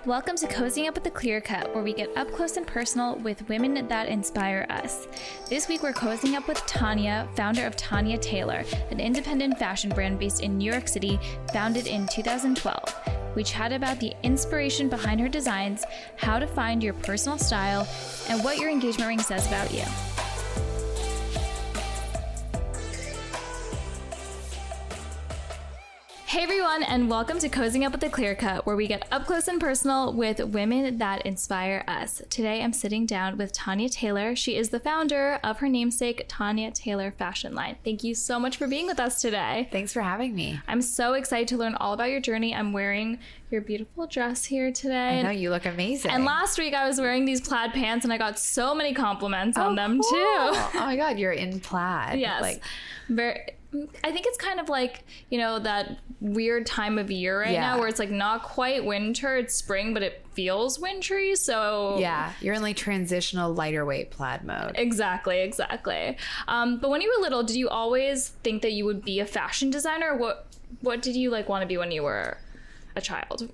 Welcome to Cozying Up with the Clear Cut, where we get up close and personal with women that inspire us. This week we're cozying up with Tanya, founder of Tanya Taylor, an independent fashion brand based in New York City, founded in 2012. We chat about the inspiration behind her designs, how to find your personal style, and what your engagement ring says about you. Hey everyone, and welcome to Cozying Up with the Clear Cut, where we get up close and personal with women that inspire us. Today I'm sitting down with Tanya Taylor. She is the founder of her namesake Tanya Taylor fashion line. Thank you so much for being with us today. Thanks for having me. I'm so excited to learn all about your journey. I'm wearing your beautiful dress here today. I know, you look amazing. And last week I was wearing these plaid pants and I got so many compliments on them cool. too. Oh my God, you're in plaid. Yes. I think it's kind of like, you know, that weird time of year right now where it's like not quite winter, it's spring, but it feels wintry. So yeah, you're in like transitional lighter weight plaid mode. Exactly. But when you were little, did you always think that you would be a fashion designer? What did you like want to be when you were a child?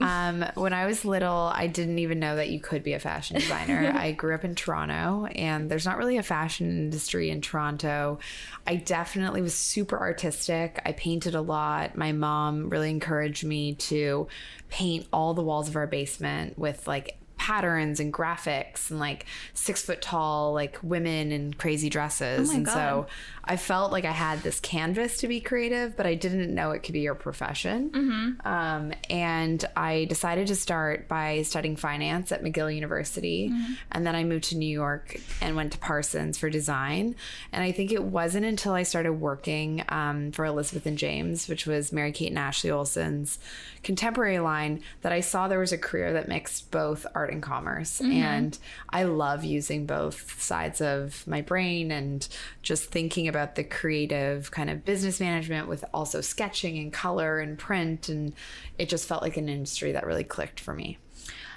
When I was little, I didn't even know that you could be a fashion designer. I grew up in Toronto, and there's not really a fashion industry in Toronto. I definitely was super artistic. I painted a lot. My mom really encouraged me to paint all the walls of our basement with like patterns and graphics and like 6 foot tall like women in crazy dresses. Oh my God. So I felt like I had this canvas to be creative, but I didn't know it could be your profession. Mm-hmm. And I decided to start by studying finance at McGill University. Mm-hmm. And then I moved to New York and went to Parsons for design. And I think it wasn't until I started working for Elizabeth and James, which was Mary-Kate and Ashley Olsen's contemporary line, that I saw there was a career that mixed both art and commerce. Mm-hmm. And I love using both sides of my brain and just thinking about the creative kind of business management with also sketching and color and print. And it just felt like an industry that really clicked for me.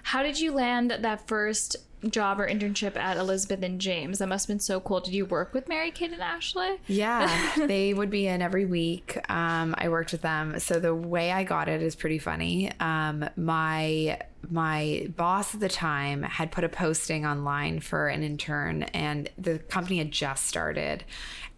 How did you land that first job or internship at Elizabeth and James? That must have been so cool. Did you work with Mary-Kate and Ashley? Yeah, they would be in every week. I worked with them. So the way I got it is pretty funny. My boss at the time had put a posting online for an intern, and the company had just started.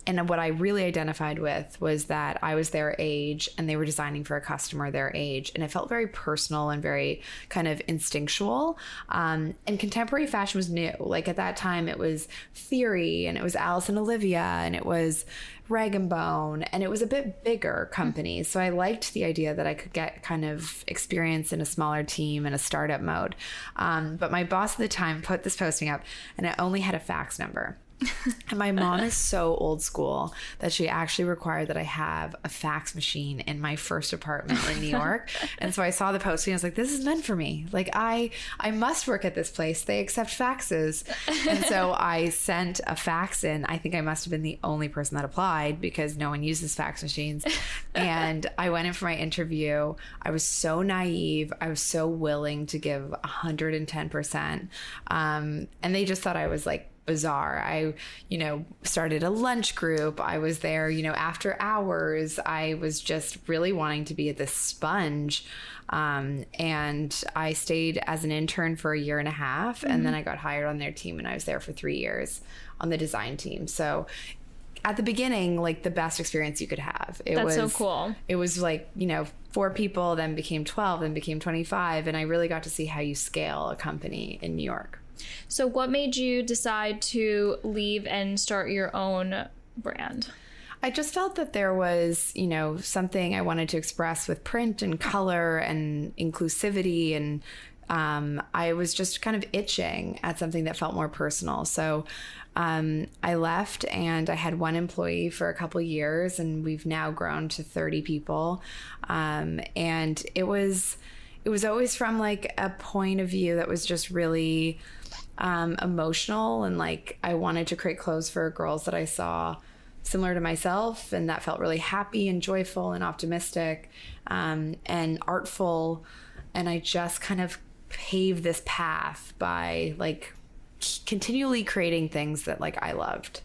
And what I really identified with was that I was their age and they were designing for a customer their age. And it felt very personal and very kind of instinctual. And contemporary fashion was new. Like at that time, it was Theory and it was Alice and Olivia and it was Rag & Bone, and it was a bit bigger company. So I liked the idea that I could get kind of experience in a smaller team in a startup mode. But my boss at the time put this posting up and it only had a fax number. And my mom is so old school that she actually required that I have a fax machine in my first apartment in New York. And so I saw the posting. I was like, this is meant for me. Like I must work at this place. They accept faxes. And so I sent a fax in. I think I must have been the only person that applied because no one uses fax machines. And I went in for my interview. I was so naive. I was so willing to give 110%. And they just thought I was like bizarre. I, started a lunch group. I was there, after hours. I was just really wanting to be this sponge. And I stayed as an intern for a year and a half. Mm-hmm. And then I got hired on their team and I was there for 3 years on the design team. So at the beginning, like the best experience you could have. That's so cool. It was like, 4 people, then became 12, then became 25. And I really got to see how you scale a company in New York. So what made you decide to leave and start your own brand? I just felt that there was, something I wanted to express with print and color and inclusivity. And I was just kind of itching at something that felt more personal. So I left and I had 1 employee for a couple of years, and we've now grown to 30 people. And it was always from like a point of view that was just really emotional, and like I wanted to create clothes for girls that I saw similar to myself and that felt really happy and joyful and optimistic and artful. And I just kind of paved this path by like continually creating things that like I loved.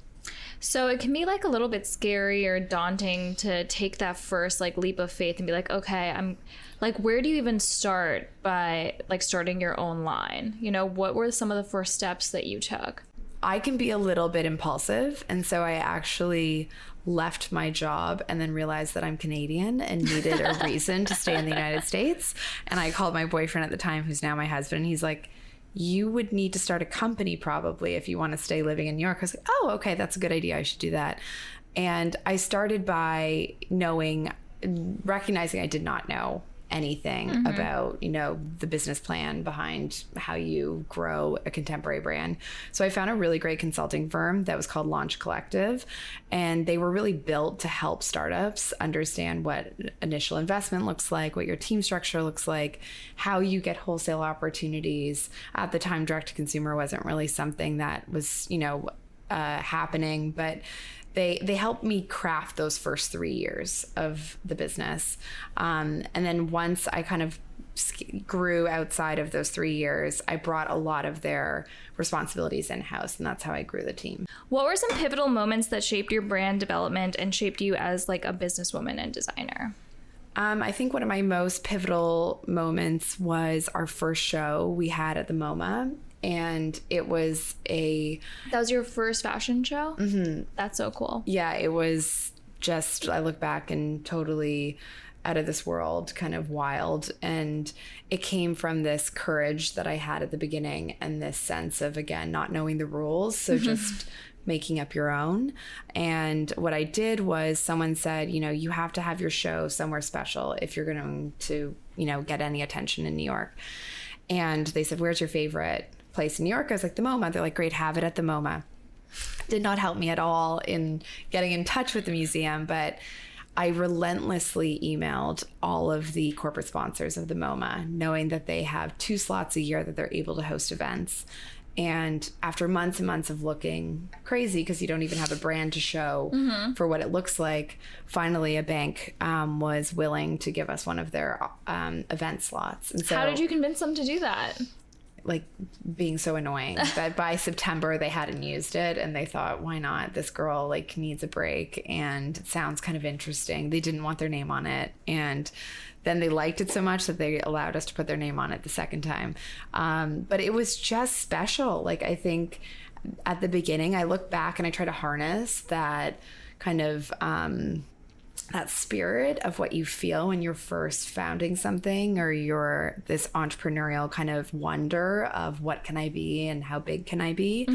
So it can be like a little bit scary or daunting to take that first like leap of faith and be like, okay, I'm like, where do you even start by like starting your own line? You know, what were some of the first steps that you took? I can be a little bit impulsive. And so I actually left my job and then realized that I'm Canadian and needed a reason to stay in the United States. And I called my boyfriend at the time, who's now my husband. And he's like, you would need to start a company probably if you want to stay living in New York. I was like, oh, okay, that's a good idea. I should do that. And I started by recognizing I did not know anything about, you know, the business plan behind how you grow a contemporary brand. So I found a really great consulting firm that was called Launch Collective, and they were really built to help startups understand what initial investment looks like, what your team structure looks like, how you get wholesale opportunities. At the time, direct to consumer wasn't really something that was, you know, happening, but they helped me craft those first 3 years of the business. And then once I kind of grew outside of those 3 years, I brought a lot of their responsibilities in-house, and that's how I grew the team. What were some pivotal moments that shaped your brand development and shaped you as like a businesswoman and designer? I think one of my most pivotal moments was our first show we had at the MoMA. And it was that was your first fashion show? Mm-hmm. That's so cool. Yeah, it was just, I look back and totally out of this world, kind of wild. And it came from this courage that I had at the beginning and this sense of, again, not knowing the rules. So just making up your own. And what I did was someone said, you know, you have to have your show somewhere special if you're going to, you know, get any attention in New York. And they said, where's your favorite place in New York? I was like, the MoMA. They're like, great, have it at the MoMA. Did not help me at all in getting in touch with the museum, but I relentlessly emailed all of the corporate sponsors of the MoMA, knowing that they have 2 slots a year that they're able to host events. And after months and months of looking crazy, because you don't even have a brand to show for what it looks like, finally a bank was willing to give us one of their event slots. And so, how did you convince them to do that? Like being so annoying that by September they hadn't used it, and they thought, why not? This girl like needs a break and it sounds kind of interesting. They didn't want their name on it, and then they liked it so much that they allowed us to put their name on it the second time. But it was just special. Like, I think at the beginning I look back and I try to harness that kind of that spirit of what you feel when you're first founding something, or you're this entrepreneurial kind of wonder of what can I be and how big can I be.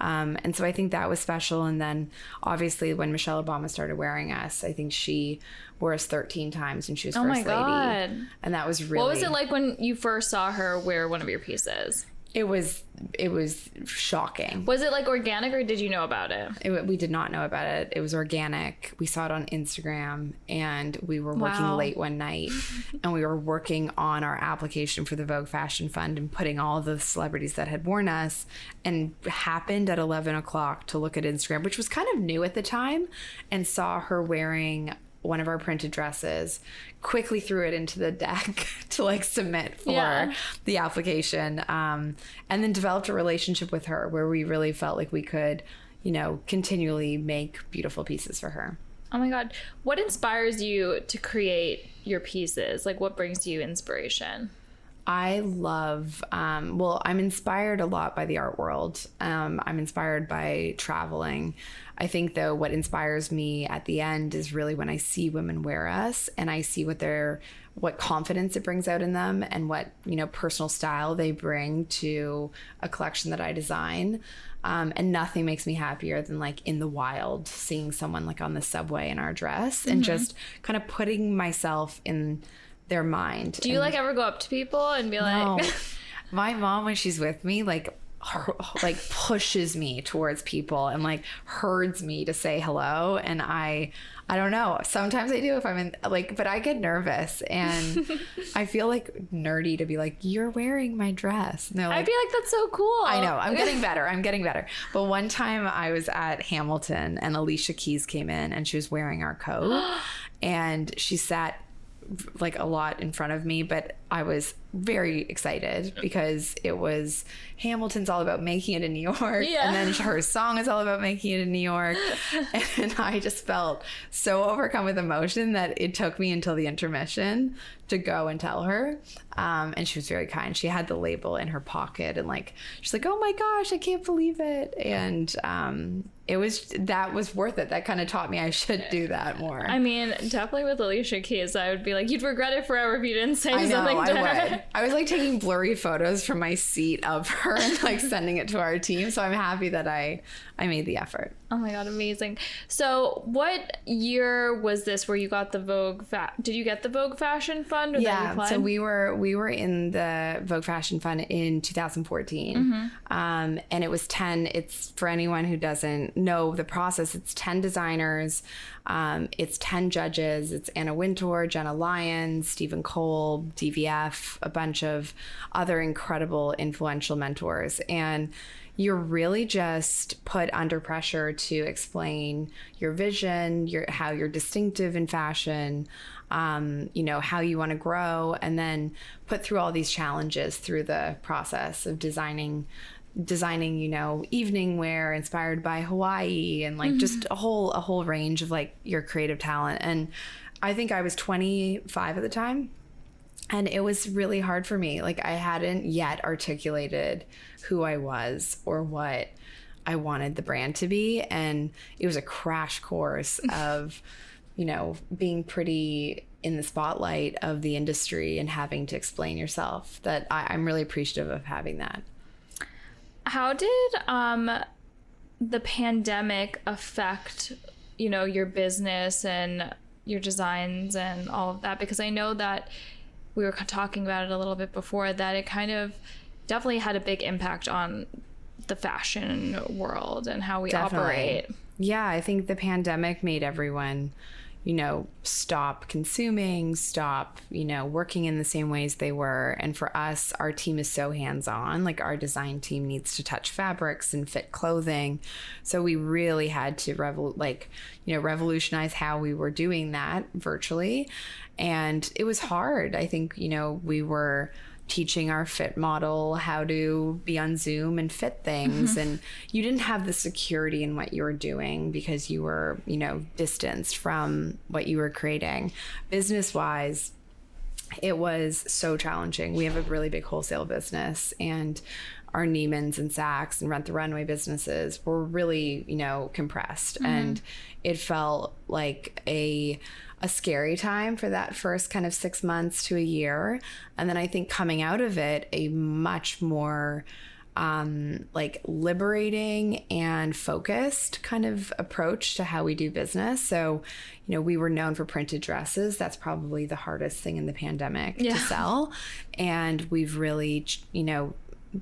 And so I think that was special. And then obviously when Michelle Obama started wearing us, I think she wore us 13 times when she was first lady. And that was really... What was it like when you first saw her wear one of your pieces? It was shocking. Was it like organic, or did you know about it? We did not know about it. It was organic. We saw it on Instagram, and we were working late one night and we were working on our application for the Vogue Fashion Fund and putting all the celebrities that had worn us, and happened at 11 o'clock to look at Instagram, which was kind of new at the time, and saw her wearing one of our printed dresses, quickly threw it into the deck to like submit for the application, and then developed a relationship with her where we really felt like we could, you know, continually make beautiful pieces for her. Oh my God. What inspires you to create your pieces? Like, what brings you inspiration? I love, I'm inspired a lot by the art world. I'm inspired by traveling. I think though what inspires me at the end is really when I see women wear us and I see what confidence it brings out in them, and what, you know, personal style they bring to a collection that I design. And nothing makes me happier than like in the wild, seeing someone like on the subway in our dress and just kind of putting myself in their mind. Do you like ever go up to people and be like... No. My mom, when she's with me, like pushes me towards people and like herds me to say hello. And I don't know. Sometimes I do if I'm in like, but I get nervous and I feel like nerdy to be like, you're wearing my dress. No, like, I'd be like, that's so cool. I know. I'm getting better. But one time I was at Hamilton and Alicia Keys came in and she was wearing our coat and she sat like a lot in front of me, but I was very excited because it was Hamilton's all about making it in New York. Yeah. And then her song is all about making it in New York. And I just felt so overcome with emotion that it took me until the intermission to go and tell her. And she was very kind. She had the label in her pocket and like, she's like, oh my gosh, I can't believe it. And that was worth it. That kind of taught me I should do that more. I mean, definitely with Alicia Keys, I would be like, you'd regret it forever if you didn't say something to her. I would. I was like taking blurry photos from my seat of her and like sending it to our team. So I'm happy that I made the effort. Oh my God, amazing. So what year was this where you got the Vogue did you get the Vogue Fashion Fund? Or Yeah, so we were in the Vogue Fashion Fund in 2014. Mm-hmm. And it was 10, it's for anyone who doesn't know the process, it's 10 designers, it's 10 judges, it's Anna Wintour, Jenna Lyons, Stephen Cole, DVF, a bunch of other incredible influential mentors. And you're really just put under pressure to explain your vision, how you're distinctive in fashion, how you want to grow, and then put through all these challenges through the process of designing, evening wear inspired by Hawaii and like just a whole range of like your creative talent. And I think I was 25 at the time. And it was really hard for me. Like I hadn't yet articulated who I was or what I wanted the brand to be. And it was a crash course of, being pretty in the spotlight of the industry and having to explain yourself. That I'm really appreciative of having that. How did the pandemic affect, your business and your designs and all of that? Because I know that we were talking about it a little bit before, that it kind of definitely had a big impact on the fashion world and how we operate. Yeah, I think the pandemic made everyone, stop consuming, stop, working in the same ways they were. And for us, our team is so hands-on. Like our design team needs to touch fabrics and fit clothing. So we really had to revolutionize how we were doing that virtually. And it was hard. I think, we were teaching our fit model how to be on Zoom and fit things. And you didn't have the security in what you were doing because you were, distanced from what you were creating. Business-wise, it was so challenging. We have a really big wholesale business, and our Neiman's and Saks and Rent the Runway businesses were really, compressed. And it felt like a scary time for that first kind of 6 months to a year. And then I think coming out of it, a much more liberating and focused kind of approach to how we do business. So, we were known for printed dresses. That's probably the hardest thing in the pandemic to sell. And we've really,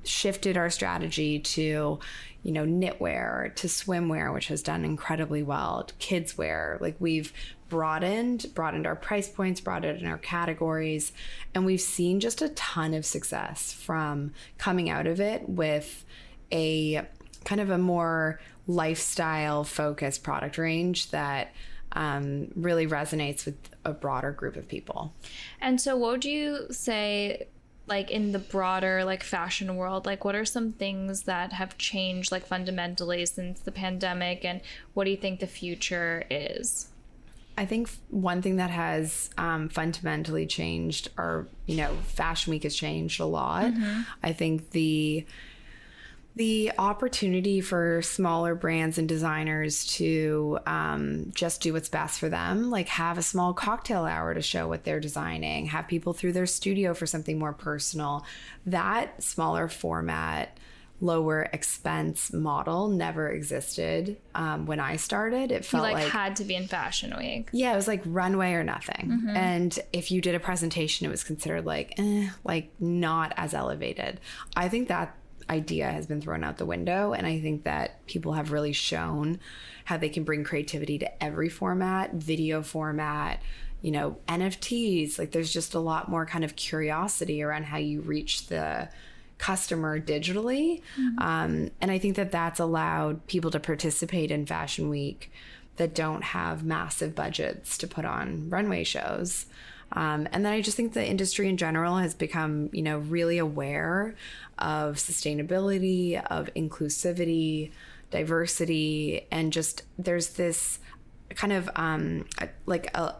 shifted our strategy to, knitwear, to swimwear, which has done incredibly well, to kids wear. Like we've broadened our price points, broadened our categories, and we've seen just a ton of success from coming out of it with a kind of a more lifestyle focused product range that really resonates with a broader group of people. And so what would you say, like in the broader like fashion world, like what are some things that have changed like fundamentally since the pandemic, and what do you think the future is? I think one thing that has fundamentally changed are, Fashion Week has changed a lot. I think the opportunity for smaller brands and designers to just do what's best for them, like have a small cocktail hour to show what they're designing, have people through their studio for something more personal. That smaller format, lower expense model never existed when I stared. It felt like had to be in Fashion Week. Yeah, it was like runway or nothing. And if you did a presentation, it was considered like not as elevated. I think that idea has been thrown out the window, and I think that people have really shown how they can bring creativity to every format, video format, NFTs. Like there's just a lot more kind of curiosity around how you reach the customer digitally. And I think that that's allowed people to participate in Fashion Week that don't have massive budgets to put on runway shows. And then I just think the industry in general has become, really aware of sustainability, of inclusivity, diversity, and just there's this kind of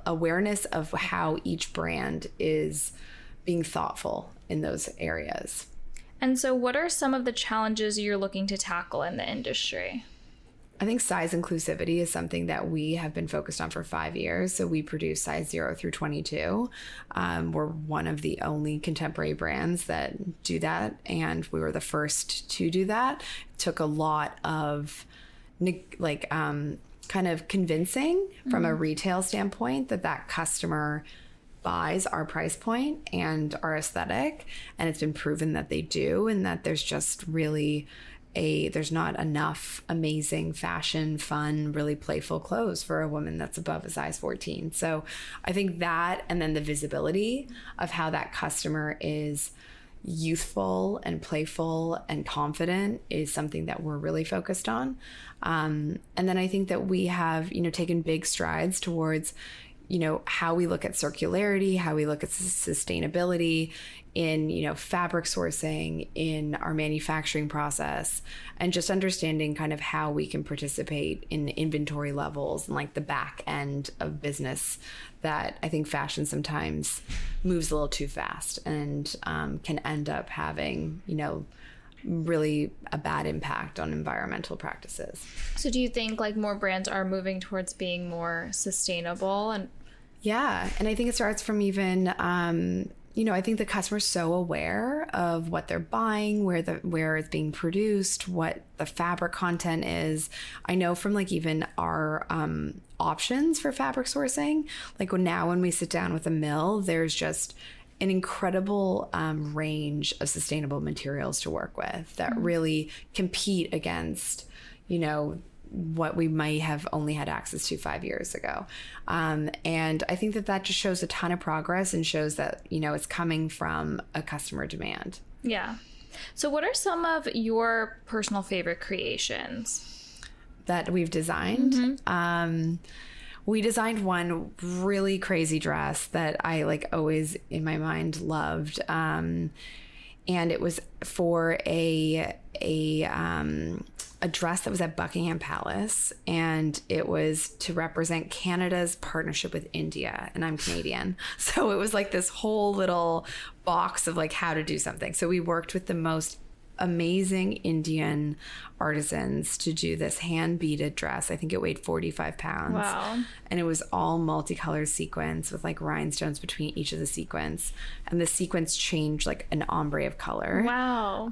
awareness of how each brand is being thoughtful in those areas. And so what are some of the challenges you're looking to tackle in the industry? I think size inclusivity is something that we have been focused on for 5 years. So we produce size 0 through 22. We're one of the only contemporary brands that do that. And we were the first to do that. It took a lot of kind of convincing from a retail standpoint that customer buys our price point and our aesthetic, and it's been proven that they do, and that there's just really there's not enough amazing fashion, fun, really playful clothes for a woman that's above a size 14. So I think that, and then the visibility of how that customer is youthful and playful and confident is something that we're really focused on. And then I think that we have, taken big strides towards how we look at circularity, how we look at sustainability in, fabric sourcing, in our manufacturing process, and just understanding kind of how we can participate in inventory levels and like the back end of business that I think fashion sometimes moves a little too fast and can end up having, really a bad impact on environmental practices. So do you think like more brands are moving towards being more sustainable? And yeah, and I think it starts from even I think the customer's so aware of what they're buying, where it's being produced, what the fabric content is. I know from like even our options for fabric sourcing, like when we sit down with a mill, there's just an incredible range of sustainable materials to work with that really compete against, what we might have only had access to 5 years ago. And I think that just shows a ton of progress and shows that, it's coming from a customer demand. Yeah. So what are some of your personal favorite creations that we've designed? We designed one really crazy dress that I always in my mind loved. And it was for a dress that was at Buckingham Palace, and it was to represent Canada's partnership with India, and I'm Canadian. So it was like this whole little box of like how to do something. So we worked with the most amazing Indian artisans to do this hand beaded dress. I think it weighed 45 pounds. Wow. And it was all multicolored sequins with like rhinestones between each of the sequins. And the sequins changed like an ombre of color. Wow.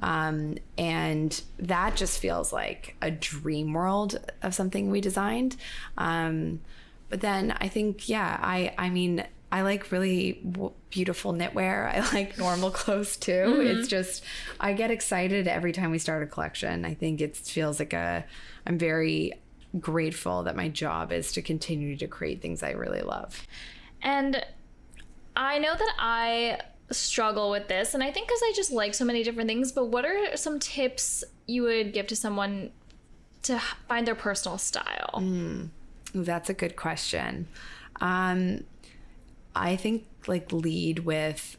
And that just feels like a dream world of something we designed. But then I think, I mean, I like really beautiful knitwear. I like normal clothes too. It's just, I get excited every time we start a collection. I think it feels like I'm very grateful that my job is to continue to create things I really love. And I know that I struggle with this, and I think because I just like so many different things, but what are some tips you would give to someone to find their personal style? That's a good question. I think lead with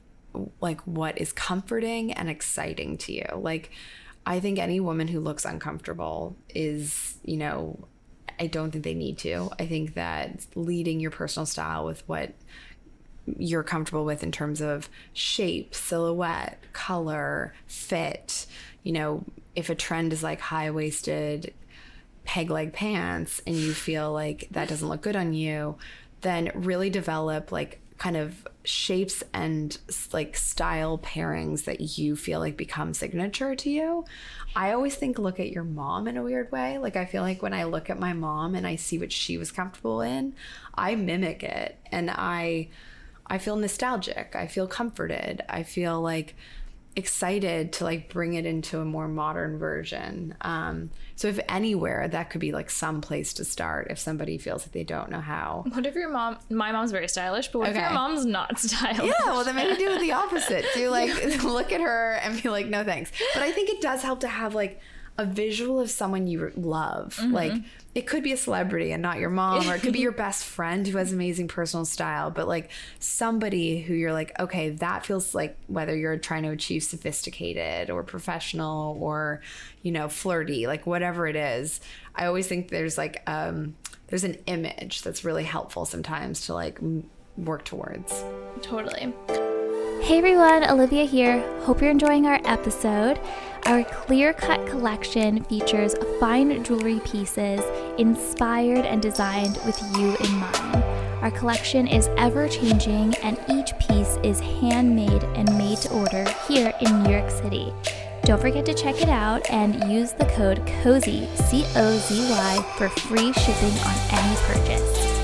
what is comforting and exciting to you. I think any woman who looks uncomfortable is, I don't think they need to. I think that leading your personal style with what you're comfortable with in terms of shape, silhouette, color, fit, if a trend is like high-waisted peg leg pants and you feel like that doesn't look good on you, then really develop kind of shapes and style pairings that you feel like become signature to you. I always think look at your mom in a weird way. I feel like when I look at my mom and I see what she was comfortable in, I mimic it, and I feel nostalgic. I feel comforted. I feel excited to bring it into a more modern version. So if anywhere, that could be some place to start if somebody feels like they don't know how. What if your mom, my mom's very stylish, but what if your mom's not stylish? Yeah, well then maybe do the opposite. Do look at her and be like, no thanks. But I think it does help to have a visual of someone you love. Like, it could be a celebrity and not your mom, or it could be your best friend who has amazing personal style, but like somebody who you're like, okay, that feels like, whether you're trying to achieve sophisticated or professional or, you know, flirty, like whatever it is. I always think there's like, there's an image that's really helpful sometimes to like work towards. Totally. Hey everyone, Olivia here. Hope you're enjoying our episode. Our Clear Cut collection features fine jewelry pieces inspired and designed with you in mind. Our collection is ever-changing, and each piece is handmade and made to order here in New York City. Don't forget to check it out and use the code COZY, COZY, for free shipping on any purchase.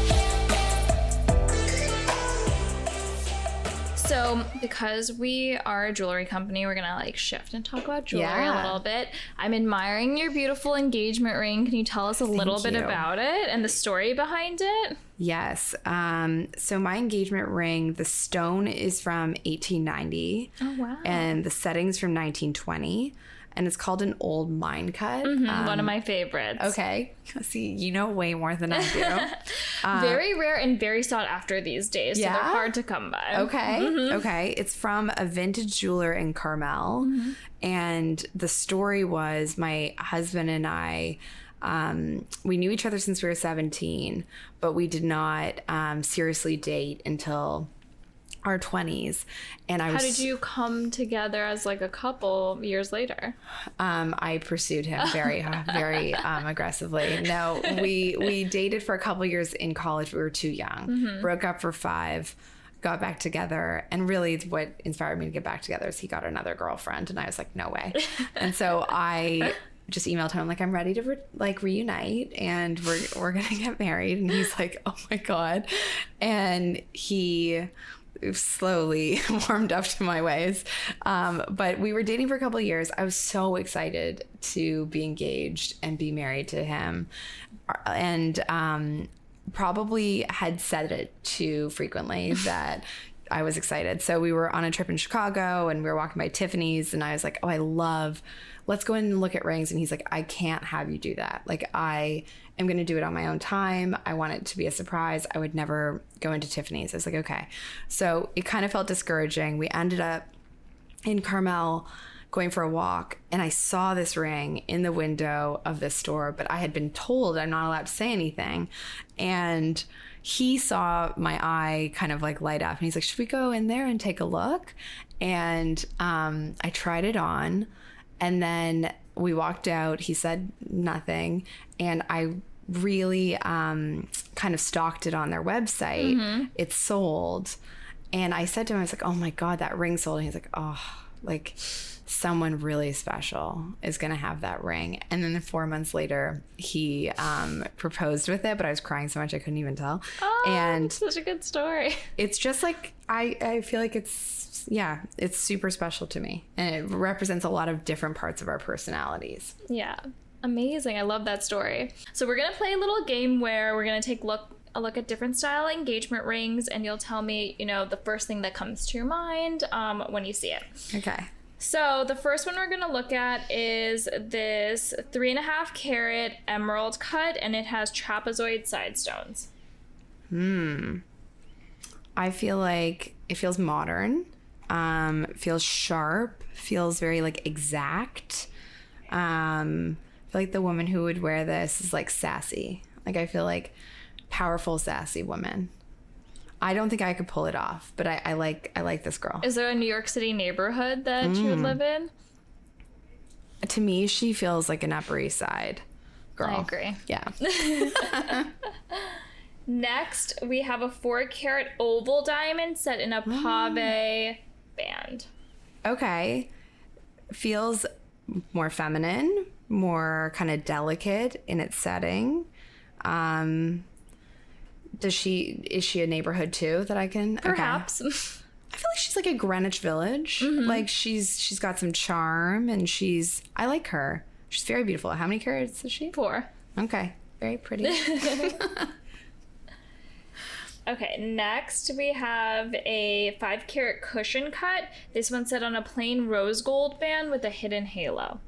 So, because we are a jewelry company, we're gonna like shift and talk about jewelry a little bit. I'm admiring your beautiful engagement ring. Can you tell us a little bit about it and the story behind it? Yes. So my engagement ring, the stone is from 1890. Oh, wow. And the setting's from 1920. And it's called an old mine cut. One of my favorites. Okay. See, you know way more than I do. Very rare and very sought after these days, so they're hard to come by. Okay. Okay. It's from a vintage jeweler in Carmel. And the story was, my husband and I, we knew each other since we were 17, but we did not seriously date until our 20s. And How did you come together as like a couple years later? I pursued him very aggressively. No, we dated for a couple years in college. We were too young. Broke up for 5, got back together. And really what inspired me to get back together is he got another girlfriend, and I was like, no way. And so I just emailed him, like, I'm ready to reunite, and we're gonna get married. And he's like, oh my God. And he slowly warmed up to my ways. But we were dating for a couple of years. I was so excited to be engaged and be married to him. And probably had said it too frequently that I was excited. So we were on a trip in Chicago, and we were walking by Tiffany's, and I was like, oh, let's go in and look at rings. And he's like, I can't have you do that. Like, I am going to do it on my own time. I want it to be a surprise. I would never go into Tiffany's. I was like, okay. So it kind of felt discouraging. We ended up in Carmel going for a walk, and I saw this ring in the window of this store, but I had been told I'm not allowed to say anything. And he saw my eye kind of like light up, and he's like, should we go in there and take a look? And I tried it on, and then we walked out. He said nothing, and I really kind of stalked it on their website. It's sold. And I said to him, I was like, oh my God, that ring sold. And he's like, oh, like someone really special is going to have that ring. And then 4 months later, he proposed with it, but I was crying so much I couldn't even tell. Oh, and it's such a good story. It's just like, I feel like it's super special to me. And it represents a lot of different parts of our personalities. Yeah. Amazing. I love that story. So we're going to play a little game where we're going to take a look at different style engagement rings, and you'll tell me, the first thing that comes to your mind when you see it. Okay. So the first one we're going to look at is this 3.5 carat emerald cut, and it has trapezoid side stones. I feel like it feels modern, feels sharp, feels very like exact. I feel like the woman who would wear this is like sassy. Like, I feel like powerful, sassy woman. I don't think I could pull it off, but I like this girl. Is there a New York City neighborhood that you would live in? To me, she feels like an Upper East Side girl. I agree. Yeah. Next, we have a 4 carat oval diamond set in a pave band. Okay. Feels more feminine, more kind of delicate in its setting. Is she a neighborhood too that I can? Perhaps. Okay. I feel like she's like a Greenwich Village. Like she's got some charm, and I like her. She's very beautiful. How many carats is she? 4. Okay. Very pretty. Okay, next we have a 5 carat cushion cut. This one's set on a plain rose gold band with a hidden halo.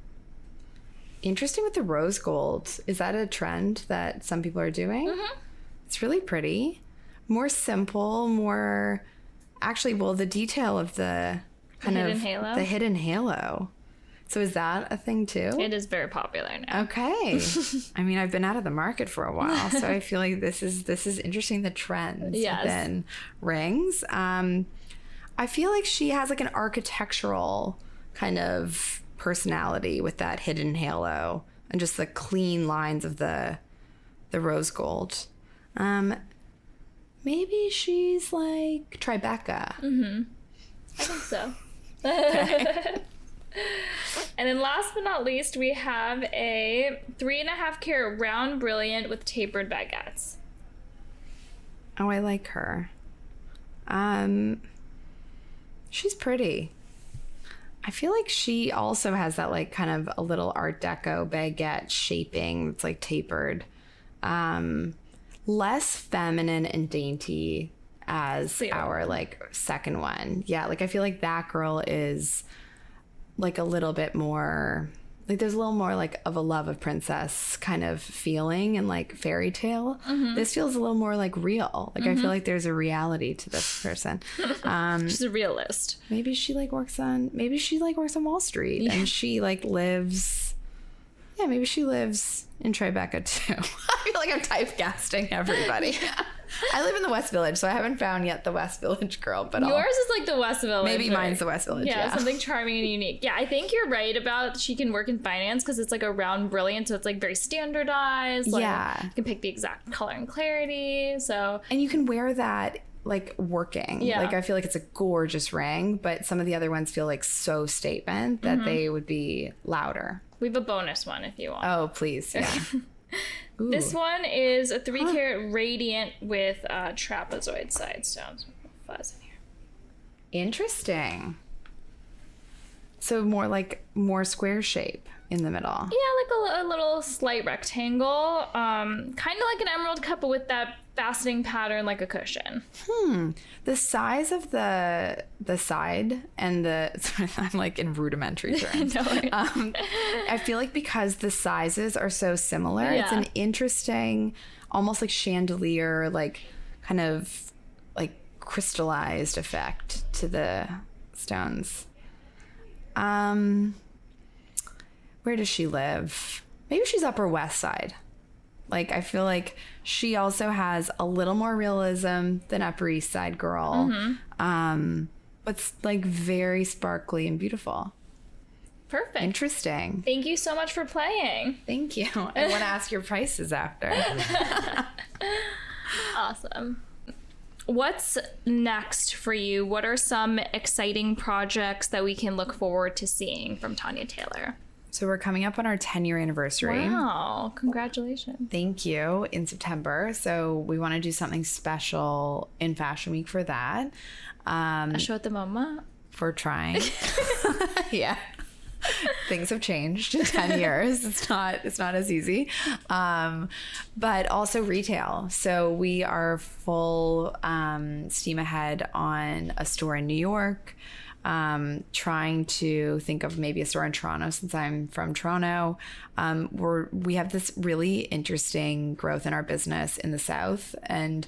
Interesting with the rose gold. Is that a trend that some people are doing? It's really pretty. More simple, more... Actually, well, the detail of the kind of... halo? The hidden halo. So is that a thing too? It is very popular now. Okay. I mean, I've been out of the market for a while, so I feel like this is interesting, the trends within rings. I feel like she has like an architectural kind of personality with that hidden halo and just the clean lines of the rose gold. Maybe she's like Tribeca. I think so. Okay. And then last but not least, we have a 3.5 carat round brilliant with tapered baguettes. Oh, I like her. She's pretty. I feel like she also has that like kind of a little Art Deco baguette shaping. It's like tapered. Less feminine and dainty as our like second one. Yeah, like I feel like that girl is like a little bit more, like there's a little more like of a love of princess kind of feeling and like fairy tale. This feels a little more like real. Like I feel like there's a reality to this person. She's a realist. Maybe she works on Wall Street and she like lives. Yeah, maybe she lives in Tribeca too. I feel like I'm typecasting everybody. I live in the West Village, so I haven't found yet the West Village girl. But yours is like the West Village. Maybe mine's the West Village. Yeah, something charming and unique. Yeah, I think you're right about she can work in finance because it's like a round brilliant, so it's like very standardized. Like, you can pick the exact color and clarity. So and you can wear that like working. Yeah. Like I feel like it's a gorgeous ring, but some of the other ones feel like so statement that they would be louder. We have a bonus one if you want. Oh, please. Yeah. This one is a 3 carat radiant with trapezoid side stones. Fuzz in here. Interesting. So more square shape in the middle. Yeah, like a little slight rectangle. Kind of like an emerald cup, but with that faceting pattern like a cushion. The size of the side and the I'm like in rudimentary terms. No, I feel like because the sizes are so similar, it's an interesting, almost like chandelier, like kind of like crystallized effect to the stones. Where does she live? Maybe she's Upper West Side. Like, I feel like she also has a little more realism than Upper East Side girl. But like very sparkly and beautiful. Perfect. Interesting. Thank you so much for playing. Thank you. I want to ask your prices after. Awesome. What's next for you? What are some exciting projects that we can look forward to seeing from Tanya Taylor? So we're coming up on our 10-year anniversary. Wow. Congratulations. Thank you. In September. So we want to do something special in Fashion Week for that. A show at the MoMA? We're trying. Yeah. Things have changed in 10 years. It's not as easy. But also retail. So we are full steam ahead on a store in New York. Trying to think of maybe a store in Toronto since I'm from Toronto. We have this really interesting growth in our business in the South, and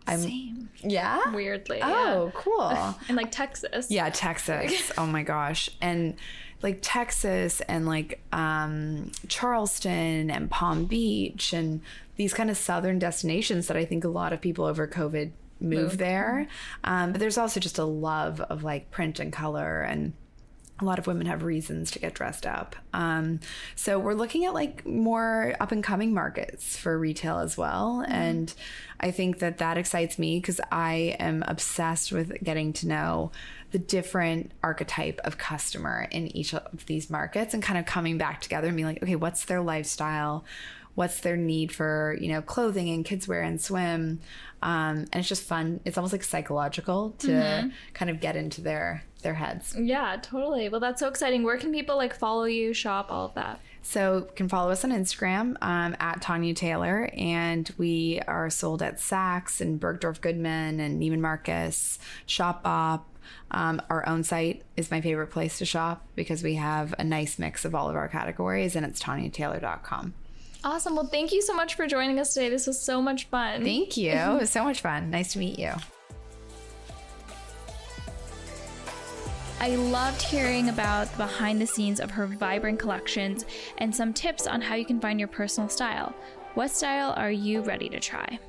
Same. Yeah? Weirdly. Oh, yeah. Cool. And like Texas. Yeah, Texas. Oh my gosh. And like Texas and like Charleston and Palm Beach and these kind of southern destinations that I think a lot of people over COVID moved there. But there's also just a love of like print and color, and a lot of women have reasons to get dressed up. So we're looking at like more up and coming markets for retail as well. And I think that excites me because I am obsessed with getting to know the different archetype of customer in each of these markets and kind of coming back together and being like, okay, what's their lifestyle? What's their need for, clothing and kids wear and swim? And it's just fun. It's almost like psychological to kind of get into their heads. Yeah, totally. Well, that's so exciting. Where can people like follow you, shop, all of that? So you can follow us on Instagram at Tanya Taylor, and we are sold at Saks and Bergdorf Goodman and Neiman Marcus, Shop Bop. Our own site is my favorite place to shop because we have a nice mix of all of our categories, and it's TanyaTaylor.com. Awesome. Well, thank you so much for joining us today. This was so much fun. Thank you. It was so much fun. Nice to meet you. I loved hearing about the behind the scenes of her vibrant collections and some tips on how you can find your personal style. What style are you ready to try?